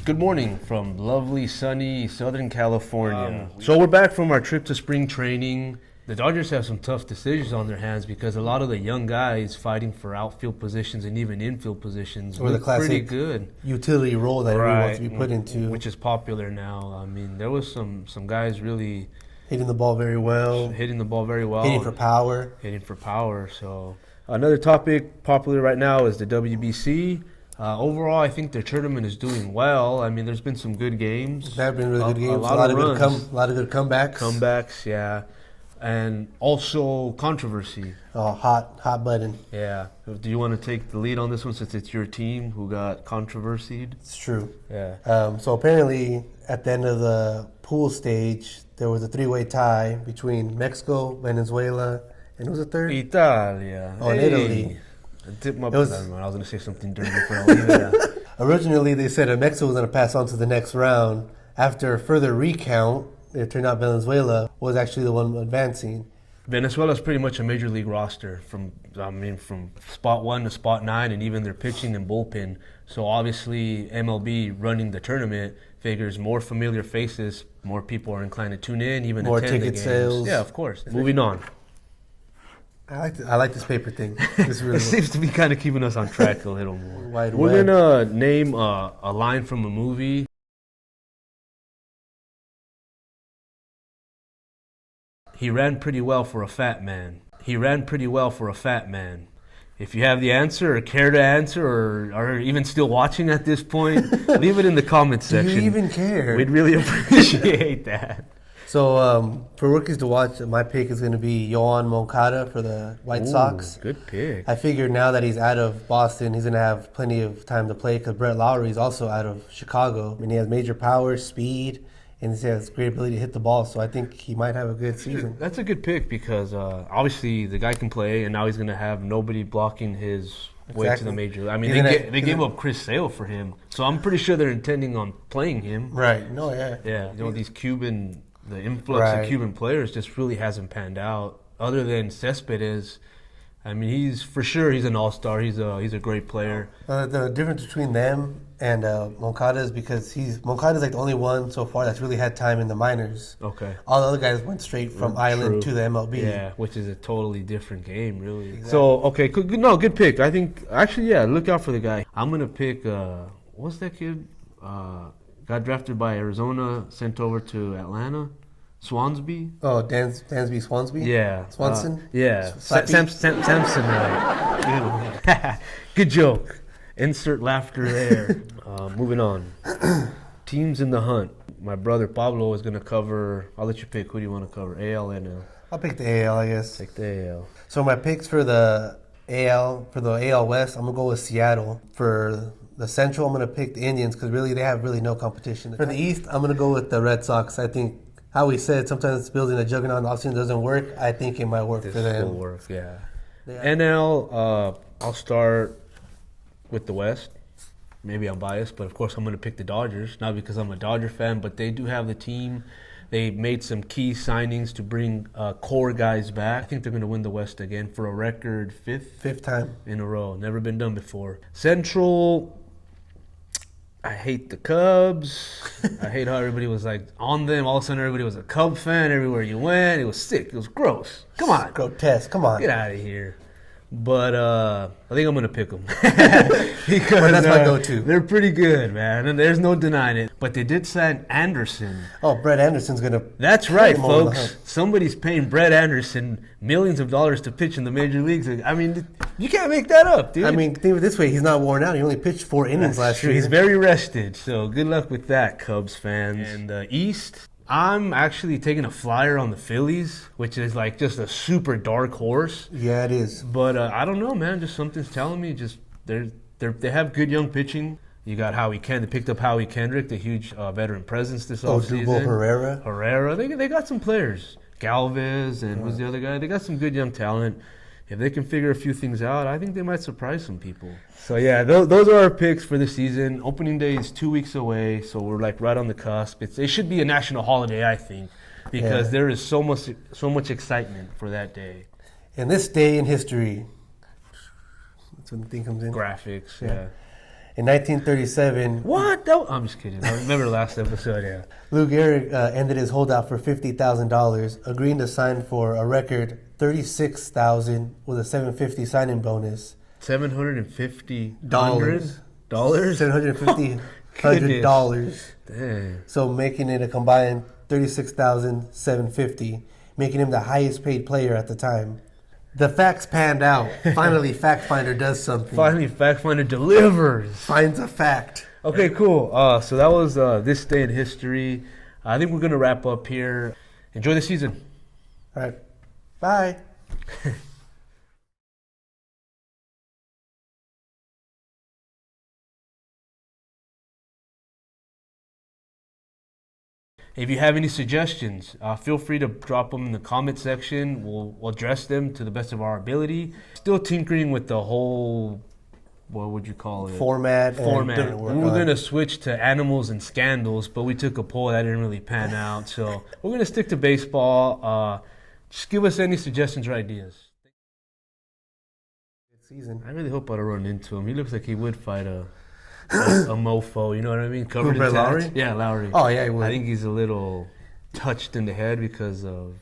Good morning from lovely, sunny Southern California. So we're back from our trip to spring training. The Dodgers have some tough decisions on their hands because a lot of the young guys fighting for outfield positions and even infield positions or the classic pretty good utility role that everyone wants to be put into, which is popular now. I mean, there was some guys really hitting the ball very well, hitting for power. So another topic popular right now is the WBC. Overall, I think their tournament is doing well. I mean, there's been some good games. There have been really good games. A lot of good comebacks. Comebacks, yeah. And also controversy. Oh, hot button. Yeah. Do you want to take the lead on this one since it's your team who got controversied? It's true. Yeah. So apparently, at the end of the pool stage, there was a three-way tie between Mexico, Venezuela, and who was the third? Italia. Oh, and Italy. I was going to say something dirty for I'll leave it out. Originally, they said that Mexico was going to pass on to the next round. After further recount, it turned out Venezuela was actually the one advancing. Venezuela's pretty much a major league roster from spot 1 to spot 9, and even their pitching and bullpen. So obviously, MLB running the tournament figures more familiar faces, more people are inclined to tune in, even more attend ticket the games. Sales. Yeah, of course. Moving on. I like this paper thing. It seems to be kind of keeping us on track a little more. We're going to name a line from a movie. He ran pretty well for a fat man. He ran pretty well for a fat man. If you have the answer or care to answer or are even still watching at this point, leave it in the comments section. Do you even care? We'd really appreciate that. So for rookies to watch, my pick is going to be Yoan Moncada for the White Sox. Good pick. I figured now that he's out of Boston, he's going to have plenty of time to play because Brett Lowry is also out of Chicago. And he has major power, speed, and he has great ability to hit the ball. So I think he might have a good season. That's a good pick because obviously the guy can play, and now he's going to have nobody blocking his way to the major. I mean, they gave up Chris Sale for him. So I'm pretty sure they're intending on playing him. Right. No, yeah. Yeah. You know, the influx of Cuban players just really hasn't panned out. Other than Cespedes, I mean, he's an all-star. He's a great player. The difference between them and Moncada is because Moncada's like the only one so far that's really had time in the minors. Okay. All the other guys went straight from Island to the MLB. Yeah, which is a totally different game, really. Exactly. So, okay, good pick. I think, actually, yeah, look out for the guy. I'm going to pick, what's that kid? Got drafted by Arizona, sent over to Atlanta. Swansby? Oh, Dansby Swansby? Yeah. Swanson? Yeah. Samson, right. Good joke. Insert laughter there. Moving on. Teams in the hunt. My brother Pablo is going to cover. I'll let you pick. Who do you want to cover? AL, NL? I'll pick the AL, I guess. Take the AL. So my picks for the AL West, I'm going to go with Seattle. For the Central, I'm going to pick the Indians because really they have no competition. For the East, I'm going to go with the Red Sox. I think how we said sometimes building a juggernaut in the offseason doesn't work. I think it might work for them. This will work, yeah. NL, I'll start with the West. Maybe I'm biased, but of course I'm going to pick the Dodgers. Not because I'm a Dodger fan, but they do have the team. They made some key signings to bring core guys back. I think they're going to win the West again for a record fifth time in a row. Never been done before. Central, I hate the Cubs. I hate how everybody was like on them. All of a sudden, everybody was a Cub fan everywhere you went. It was sick. It was gross. Come on. Grotesque. Come on. Get out of here. But I think I'm going to pick them. Because that's my go-to. They're pretty good, man. And there's no denying it. But they did sign Anderson. Oh, Brett Anderson's going to... That's right, folks. Somebody's paying Brett Anderson millions of dollars to pitch in the major leagues. I mean, you can't make that up, dude. I mean, think of it this way. He's not worn out. He only pitched 4 innings last year. He's very rested. So good luck with that, Cubs fans. And East... I'm actually taking a flyer on the Phillies, which is like just a super dark horse. Yeah, it is. But I don't know, man. Just something's telling me just they have good young pitching. You got Howie Kendrick. They picked up Howie Kendrick, the huge veteran presence this offseason. Herrera. They got some players. Galvez and who's the other guy? They got some good young talent. If they can figure a few things out, I think they might surprise some people. So, yeah, those are our picks for the season. Opening day is 2 weeks away, so we're, like, right on the cusp. It should be a national holiday, I think, because there is so much excitement for that day. And this day in history, that's when the thing comes in. Graphics, yeah. In 1937, What? I'm just kidding. I remember the last episode, yeah. Lou Gehrig ended his holdout for $50,000, agreeing to sign for a record $36,000 with a $750 signing bonus. $750 Dollars. $750 $100. Damn. So making it a combined $36,750, making him the highest paid player at the time. The facts panned out. Finally, Fact Finder does something. Finally, Fact Finder delivers. Finds a fact. Okay, cool. So that was This Day in History. I think we're going to wrap up here. Enjoy the season. All right. Bye. If you have any suggestions, feel free to drop them in the comment section. We'll address them to the best of our ability. Still tinkering with the whole, what would you call it? Format. We were going to switch to animals and scandals, but we took a poll that didn't really pan out. So we're going to stick to baseball. Just give us any suggestions or ideas. Season. I really hope I don't run into him. He looks like he would fight a mofo, you know what I mean? Covered in tats. Lowry? Yeah, Lowry. Oh, yeah, he would. I think he's a little touched in the head because of...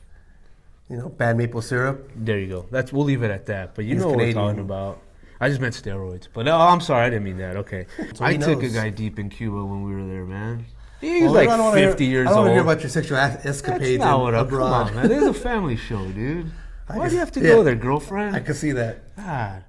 bad maple syrup. There you go. We'll leave it at that. But you know Canadian. what we're talking about. I just meant steroids. But I'm sorry, I didn't mean that. Okay. So I took a guy deep in Cuba when we were there, man. He was Well, like 50 years old. I don't want to hear about your sexual escapades That's not what abroad. Come on, man. This is a family show, dude. Why do you have to go there, girlfriend? I can see that. God.